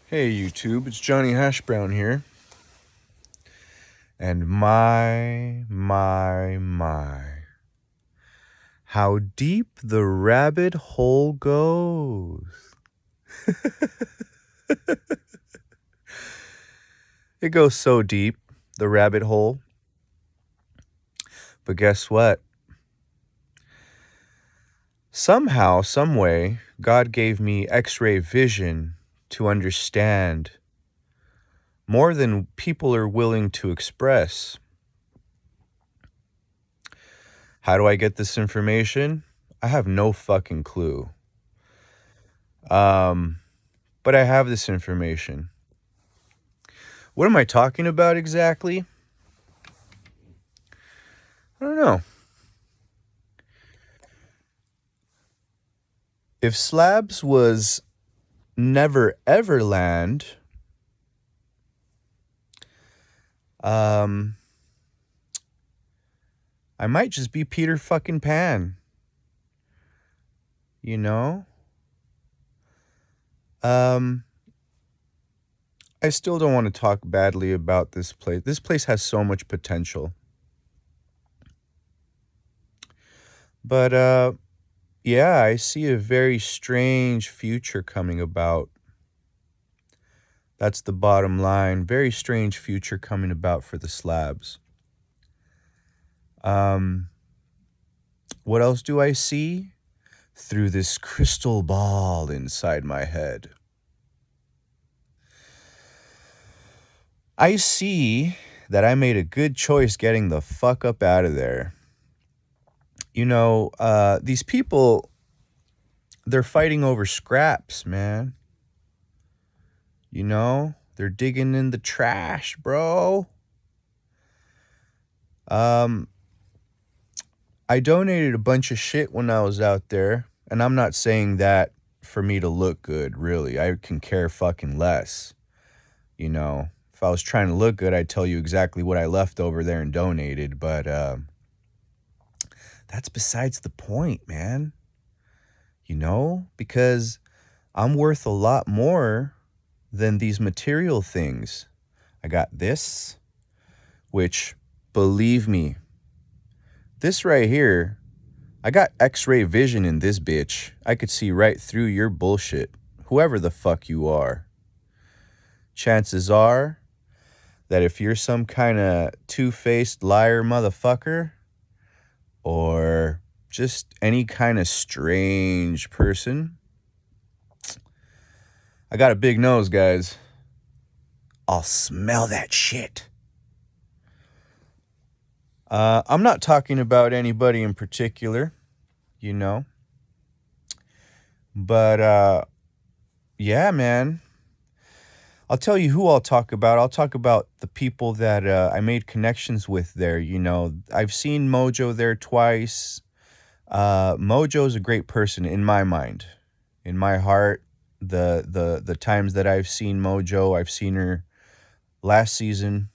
Hey YouTube, it's Johnny Hash Brown here. And my, how deep the rabbit hole goes. It goes so deep, the rabbit hole. But guess what? Somehow, some way, God gave me X-ray vision to understand more than people are willing to express. How do I get this information? I have no fucking clue. But I have this information. What am I talking about exactly? I don't know. If Slabs was Never Ever Land, I might just be Peter fucking Pan. You know? I still don't want to talk badly about this place. This place has so much potential. But yeah, I see a very strange future coming about. That's the bottom line. Very strange future coming about for the Slabs. What else do I see? Through this crystal ball inside my head, I see that I made a good choice getting the fuck up out of there. You know, these people, they're fighting over scraps, man. You know, they're digging in the trash, bro. I donated a bunch of shit when I was out there, and I'm not saying that for me to look good, really. I can care fucking less. You know, if I was trying to look good, I'd tell you exactly what I left over there and donated, but that's besides the point, man. You know, because I'm worth a lot more than these material things. I got this, which, believe me, this right here, I got X-ray vision in this bitch. I could see right through your bullshit, whoever the fuck you are. Chances are that if you're some kind of two-faced liar motherfucker, or just any kind of strange person, I got a big nose, guys. I'll smell that shit. I'm not talking about anybody in particular, you know. But yeah, man. I'll tell you who I'll talk about. I'll talk about the people that I made connections with there, you know. I've seen Mojo there twice. Mojo's a great person in my mind. In my heart, the times that I've seen Mojo, I've seen her last season,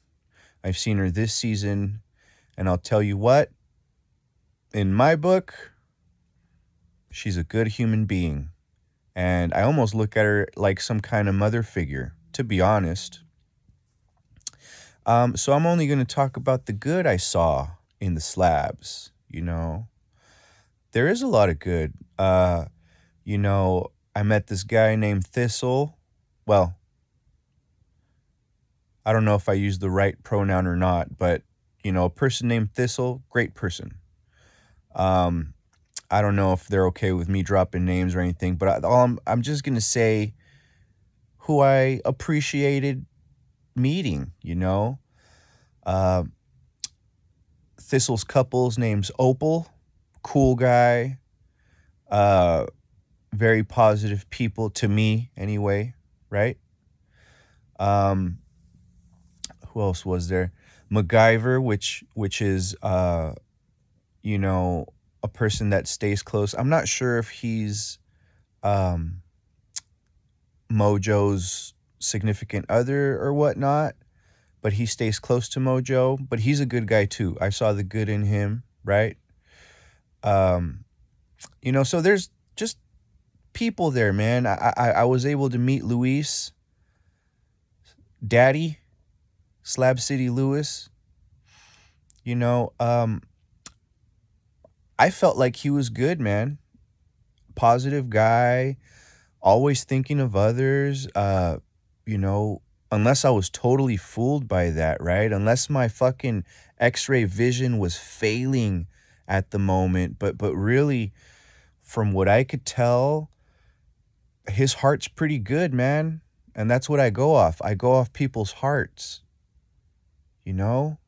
I've seen her this season, and I'll tell you what, in my book, she's a good human being. And I almost look at her like some kind of mother figure, to be honest. So I'm only going to talk about the good I saw in the Slabs, you know. There is a lot of good. You know, I met this guy named Thistle. Well, I don't know if I use the right pronoun or not, but, you know, a person named Thistle, great person. I don't know if they're okay with me dropping names or anything, but I'm just going to say who I appreciated meeting, you know. Thistle's couple's name's Opal, cool guy, very positive people to me anyway, right? Who else was there? MacGyver, which is you know, a person that stays close. I'm not sure if he's Mojo's significant other or whatnot, but he stays close to Mojo. But he's a good guy too. I saw the good in him, right? You know, so there's just people there, man. I was able to meet Luis. Daddy, Slab City Lewis, you know, I felt like he was good, man. Positive guy, always thinking of others, you know, unless I was totally fooled by that, right? Unless my fucking X-ray vision was failing at the moment, but really from what I could tell, his heart's pretty good, man. And that's what I go off. I go off people's hearts, you know?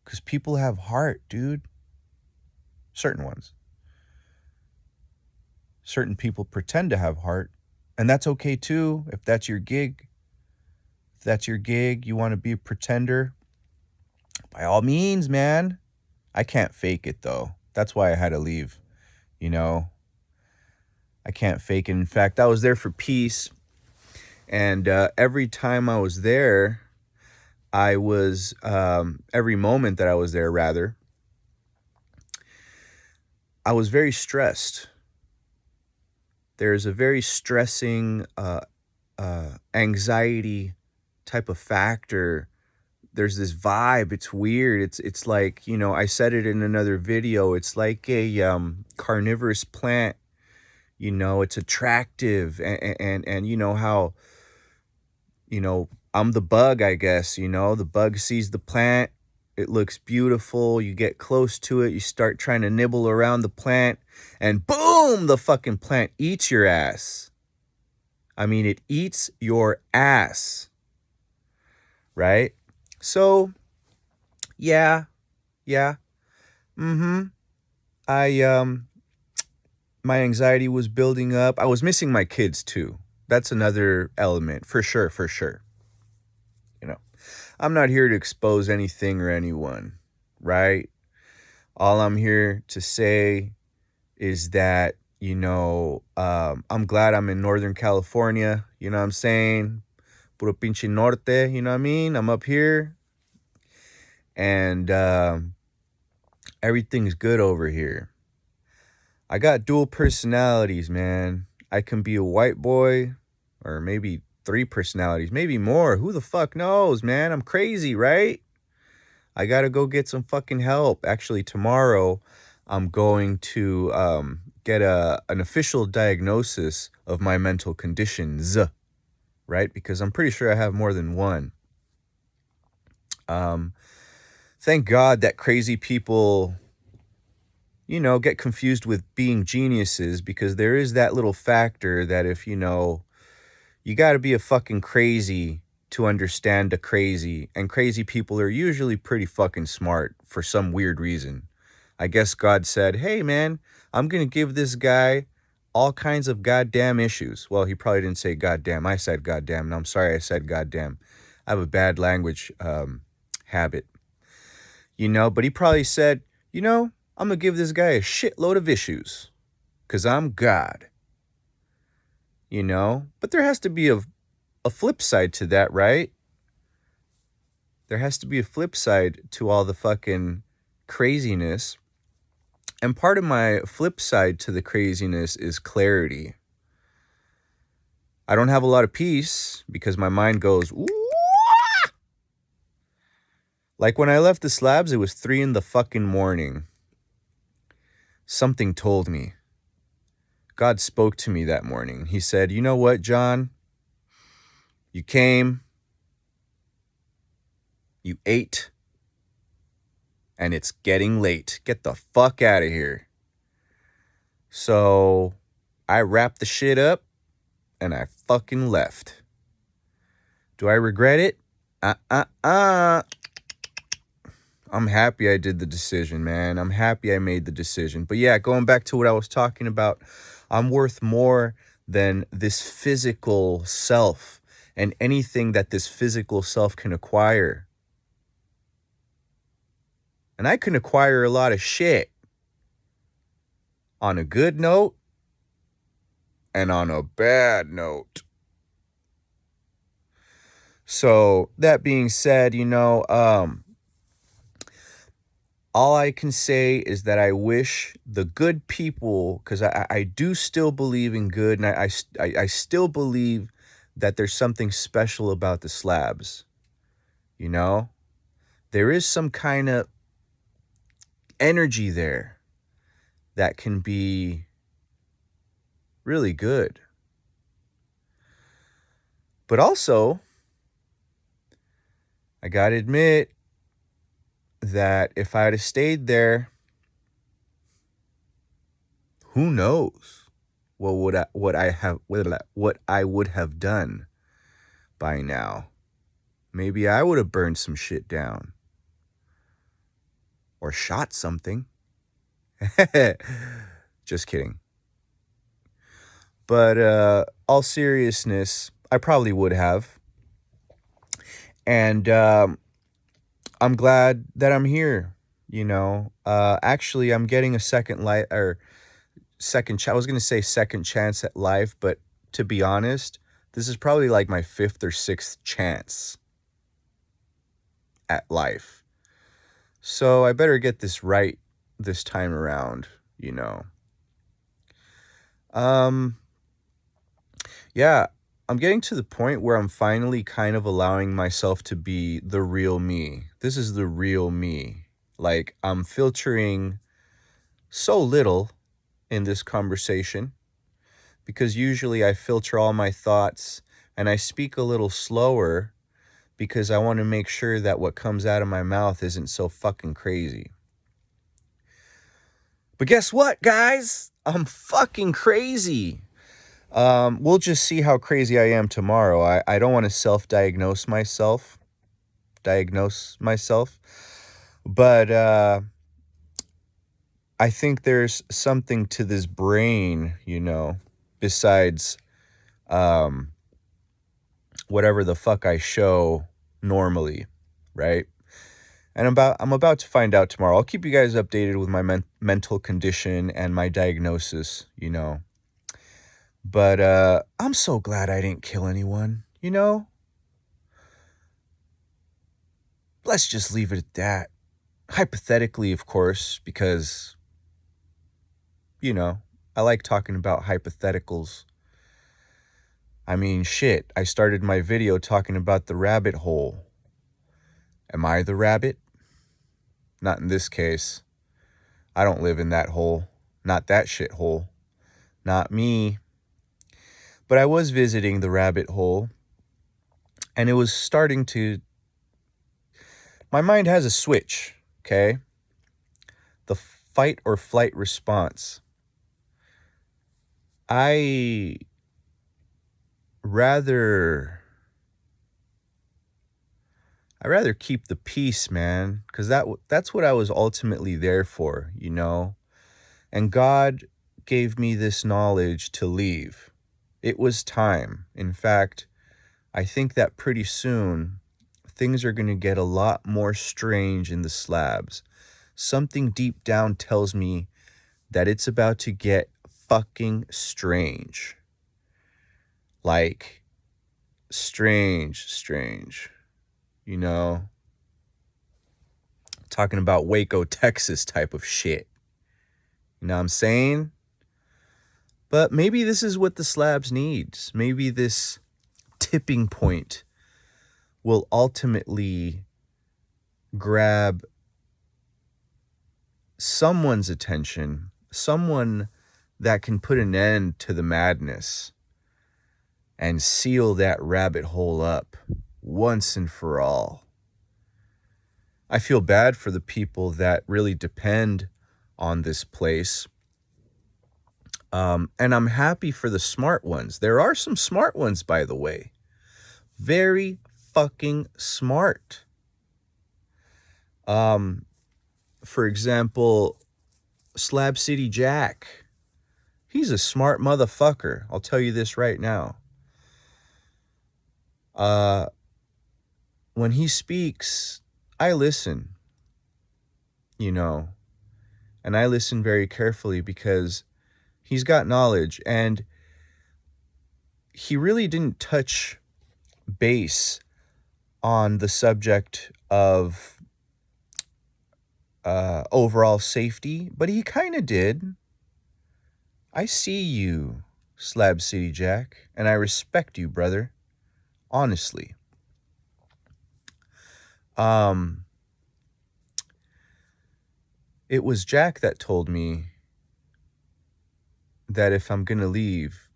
Cuz people have heart, dude. Certain ones. Certain people pretend to have heart, and that's okay too if that's your gig. If that's your gig, you want to be a pretender, by all means, man. I can't fake it though. That's why I had to leave, you know. I can't fake it. In fact, I was there for peace, and every time I was there, I was every moment that I was there, rather, I was very stressed. There's a very stressing anxiety type of factor. There's this vibe. It's weird. It's like, you know, I said it in another video. It's like a carnivorous plant. You know, it's attractive, and you know how, you know, I'm the bug, I guess. You know, the bug sees the plant. It looks beautiful. You get close to it. You start trying to nibble around the plant, and boom, the fucking plant eats your ass. I mean, it eats your ass, right? So, yeah, yeah. Mm-hmm. I my anxiety was building up. I was missing my kids too. That's another element, for sure, for sure. You know, I'm not here to expose anything or anyone, right? All I'm here to say is that, you know, I'm glad I'm in Northern California. You know what I'm saying? Puro pinche norte, you know what I mean? I'm up here, and everything's good over here. I got dual personalities, man. I can be a white boy, or maybe 3 personalities, maybe more. Who the fuck knows, man? I'm crazy, right? I gotta go get some fucking help. Actually, tomorrow, I'm going to get an official diagnosis of my mental conditions, right? Because I'm pretty sure I have more than one. Thank God that crazy people, you know, get confused with being geniuses, because there is that little factor that if, you know, you got to be a fucking crazy to understand a crazy, and crazy people are usually pretty fucking smart for some weird reason. I guess God said, hey, man, I'm going to give this guy all kinds of goddamn issues. Well, he probably didn't say goddamn. I said goddamn, and I'm sorry I said goddamn. I have a bad language habit, you know, but he probably said, you know, I'm going to give this guy a shitload of issues because I'm God, you know? But there has to be a flip side to that, right? There has to be a flip side to all the fucking craziness. And part of my flip side to the craziness is clarity. I don't have a lot of peace because my mind goes, ooh. Like when I left the slabs, it was 3 in the fucking morning. Something told me. God spoke to me that morning. He said, you know what, John? You came, you ate, and it's getting late. Get the fuck out of here. So I wrapped the shit up and I fucking left. Do I regret it? I'm happy I did the decision, man. I'm happy I made the decision. But yeah, going back to what I was talking about, I'm worth more than this physical self and anything that this physical self can acquire. And I can acquire a lot of shit on a good note and on a bad note. So that being said, you know, all I can say is that I wish the good people, because I do still believe in good, and I still believe that there's something special about the slabs, you know? There is some kind of energy there that can be really good. But also, I gotta admit that if I had stayed there, who knows what I would have done by now. Maybe I would have burned some shit down or shot something. Just kidding. But all seriousness, I probably would have. And I'm glad that I'm here, you know. Actually, I'm getting a second life, or I was going to say second chance at life, but to be honest, this is probably like my fifth or sixth chance at life. So I better get this right this time around, you know. Yeah, I'm getting to the point where I'm finally kind of allowing myself to be the real me. This is the real me. Like, I'm filtering so little in this conversation because usually I filter all my thoughts and I speak a little slower because I want to make sure that what comes out of my mouth isn't so fucking crazy. But guess what, guys? I'm fucking crazy. We'll just see how crazy I am tomorrow. I don't want to self-diagnose myself. But I think there's something to this brain, you know, besides whatever the fuck I show normally, right? And I'm about to find out tomorrow. I'll keep you guys updated with my mental condition and my diagnosis, you know. But I'm so glad I didn't kill anyone, you know? Let's just leave it at that. Hypothetically, of course, because, you know, I like talking about hypotheticals. I mean, shit, I started my video talking about the rabbit hole. Am I the rabbit? Not in this case. I don't live in that hole. Not that shithole. Not me. But I was visiting the rabbit hole, and it was starting to... My mind has a switch, okay? The fight or flight response. I rather keep the peace, man, because that's what I was ultimately there for, you know? And God gave me this knowledge to leave. It was time. In fact, I think that pretty soon things are going to get a lot more strange in the slabs. Something deep down tells me that it's about to get fucking strange. Like, strange. You know? Talking about Waco, Texas type of shit. You know what I'm saying? But maybe this is what the slabs needs. Maybe this tipping point will ultimately grab someone's attention, someone that can put an end to the madness and seal that rabbit hole up once and for all. I feel bad for the people that really depend on this place. And I'm happy for the smart ones. There are some smart ones, by the way. Very fucking smart. For example, Slab City Jack. He's a smart motherfucker. I'll tell you this right now. When he speaks, I listen, you know, and I listen very carefully because he's got knowledge, and he really didn't touch base on the subject of overall safety, but he kind of did. I see you, Slab City Jack, and I respect you, brother. honestly. It was Jack that told me that if I'm gonna leave,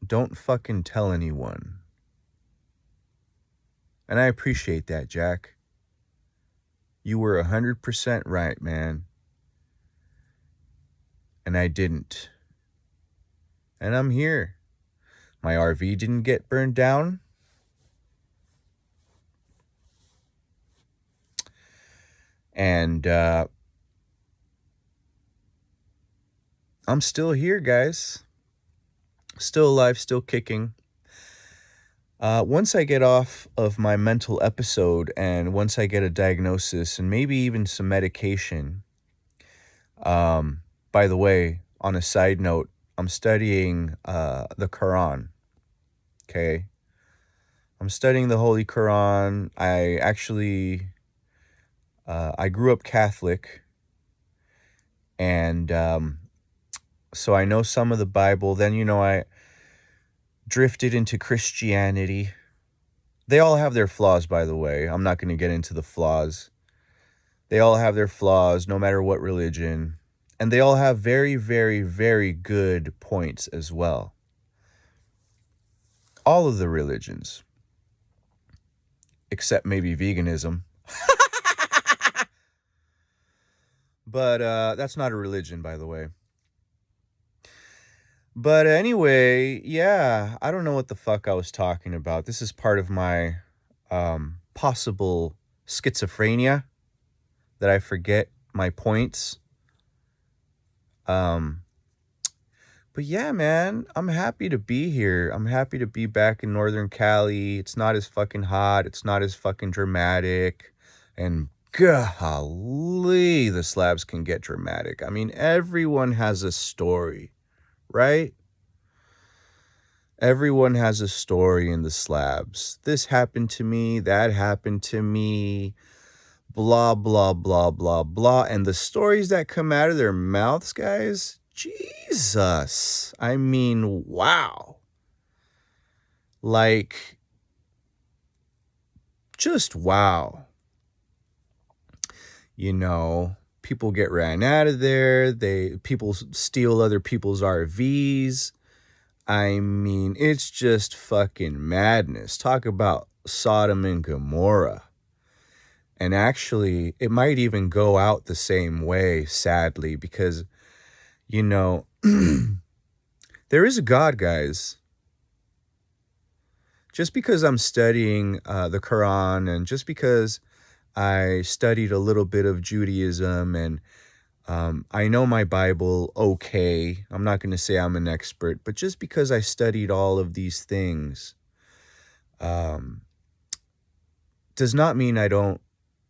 don't fucking tell anyone. And I appreciate that, Jack. You were 100% right, man. And I didn't. And I'm here. My RV didn't get burned down. And I'm still here, guys. Still alive, still kicking. Once I get off of my mental episode and once I get a diagnosis and maybe even some medication, by the way, on a side note, I'm studying the Quran, okay? I'm studying the Holy Quran. I actually, I grew up Catholic, and so I know some of the Bible. Then, I drifted into Christianity. They all have their flaws, by the way. I'm not going to get into the flaws. They all have their flaws, no matter what religion. And they all have very, very, very good points as well. All of the religions. Except maybe veganism. But that's not a religion, by the way. But anyway, yeah, I don't know what the fuck I was talking about. This is part of my possible schizophrenia, that I forget my points. But yeah, man, I'm happy to be here. I'm happy to be back in Northern Cali. It's not as fucking hot. It's not as fucking dramatic. And golly, the slabs can get dramatic. I mean, everyone has a story, right? Everyone has a story in the slabs. This happened to me, that happened to me, blah, blah, blah, blah, blah. And the stories that come out of their mouths, guys, Jesus. I mean, wow. Like, just wow. People get ran out of there. People steal other people's RVs. I mean, it's just fucking madness. Talk about Sodom and Gomorrah. And actually, it might even go out the same way, sadly, because, there is a God, guys. Just because I'm studying the Quran, and just because I studied a little bit of Judaism, and I know my Bible okay. I'm not going to say I'm an expert, but just because I studied all of these things does not mean I don't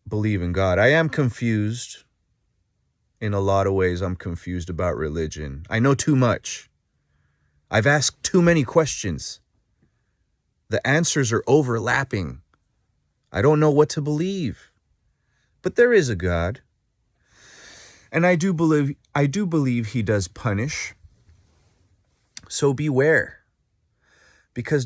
believe in God. I am confused. In a lot of ways, I'm confused about religion. I know too much. I've asked too many questions. The answers are overlapping. I don't know what to believe. But there is a God. And I do believe he does punish. So beware. Because